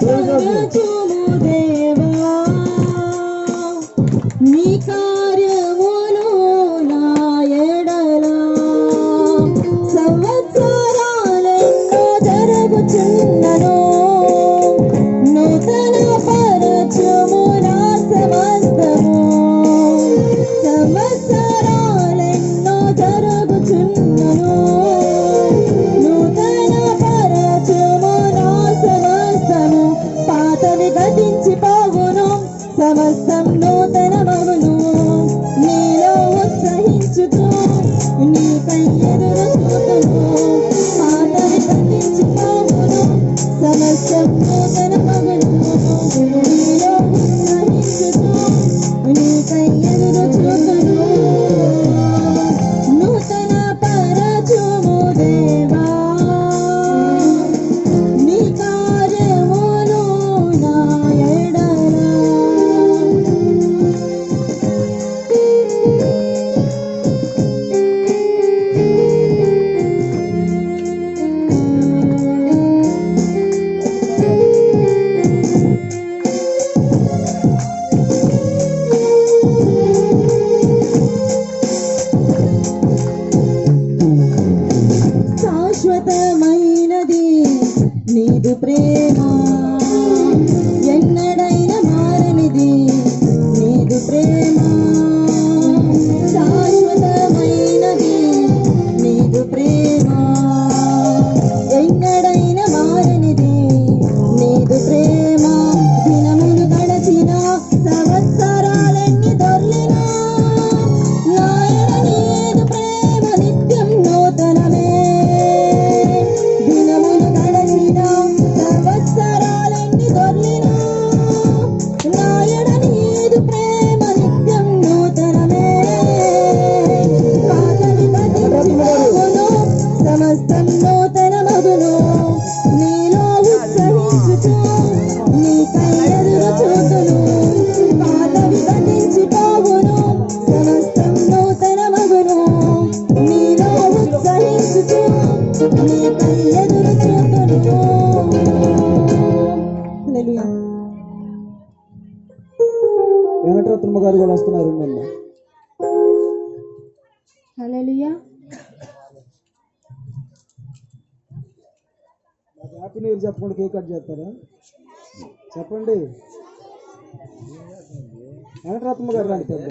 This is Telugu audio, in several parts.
పరచుము దేవా నీ కార్యములు నా ఎడల సంవత్సరాలెన్నో జరుగుచున్నను నూతన పరచుము నా సమస్తము సంవత్సరాలెన్నో జరుగుచున్నను నూతన పరచుము నా సమస్తము పాతవి గతించిపోవును సమస్తం నూతన మగును నీలో ఉత్సహించుతూ నీకై ఎదురు చూతును పాతవి గతించిపోవును సమస్తం నూతన మగును నీలో ఉత్సహించుతూ నీకై ఎదురు చూతును నూతన పరచుము దేవా నీ కార్యములు నా ఎడల శాశ్వతమైనది నీదు ప్రేమ ఎన్నడైనా మారనిది నీదు ప్రేమ శాశ్వతమైనది నీదు ప్రేమ ఎన్నడైనా మారనిది నీదు ప్రేమ దినములు గడచిన సంవత్సరాలెన్ని దొర్లినా నాయన నీదు ప్రేమ నిత్యం నూతనమే దినములు గడచిన సంవత్సరాలెన్ని దొర్లినా నాయన నీదు ప్రేమ నిత్యం నూతనమే పాతవి గతించిపోవును సమస్తం నూతన మగును నీలో ఉత్సహించుచు నీకై ఎదురు చూతును పాతవి గతించిపోవును సమస్తం నూతన మగును నీలో ఉత్సహించుచు నీకై ఎదురు చూతును హల్లెలూయా. వెంకటరత్నమ్మ గారు కూడా వస్తున్నారు. హల్లెలూయా. హ్యాపీ న్యూ ఇయర్ చెప్పకుండా కేక్ కట్ చేస్తారా? చెప్పండి. వెంకటరత్నమ్మ గారు రండి పెద్ద.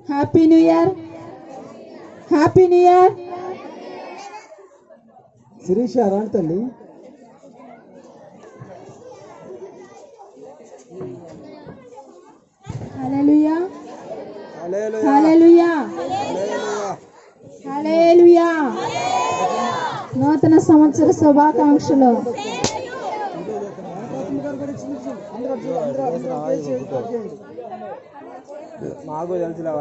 Happy new year. Happy new year. Sirisha రాండి తల్లి. హల్లెలూయా. హల్లెలూయా. హల్లెలూయా. నూతన సంవత్సర శుభాకాంక్షలు. మాకు తెలుసులే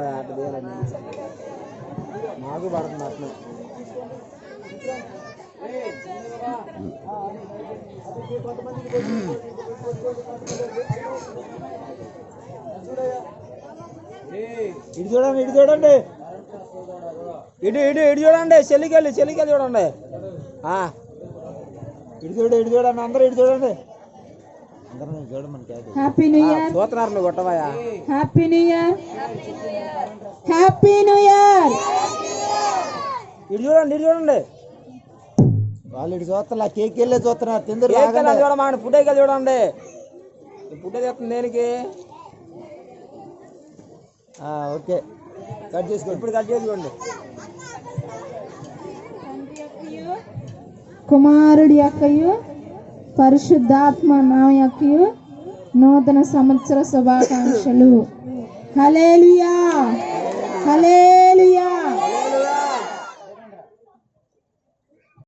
మాకు పడుతుంది అట్లా. ఇటు చూడండి, ఇటు చూడండి, ఇటు ఇటు ఇటు చూడండి, చెల్లికెళ్ళి చూడండి. ఇటు చూడండి, అందరూ ఇటు చూడండి. Happy new year. చూస్తున్నారు కొట్టవా. Happy new year. Happy new year. ఇటు చూడండి. వాళ్ళు ఇటు చూస్తున్నా, కేక్ వెళ్ళే చూస్తున్నారు. తిందరు చూడమండి, ఫుడ్ వెళ్ళి చూడండి. ఫుడ్ చేస్తుంది దేనికి? ఓకే, కట్ చేసుకోండి. ఇప్పుడు కట్ చేసుకోండి. కుమారుడి యొక్కయు పరిశుద్ధాత్మ నా యొక్కయు నూతన సంవత్సర శుభాకాంక్షలు. హల్లెలూయా. హల్లెలూయా.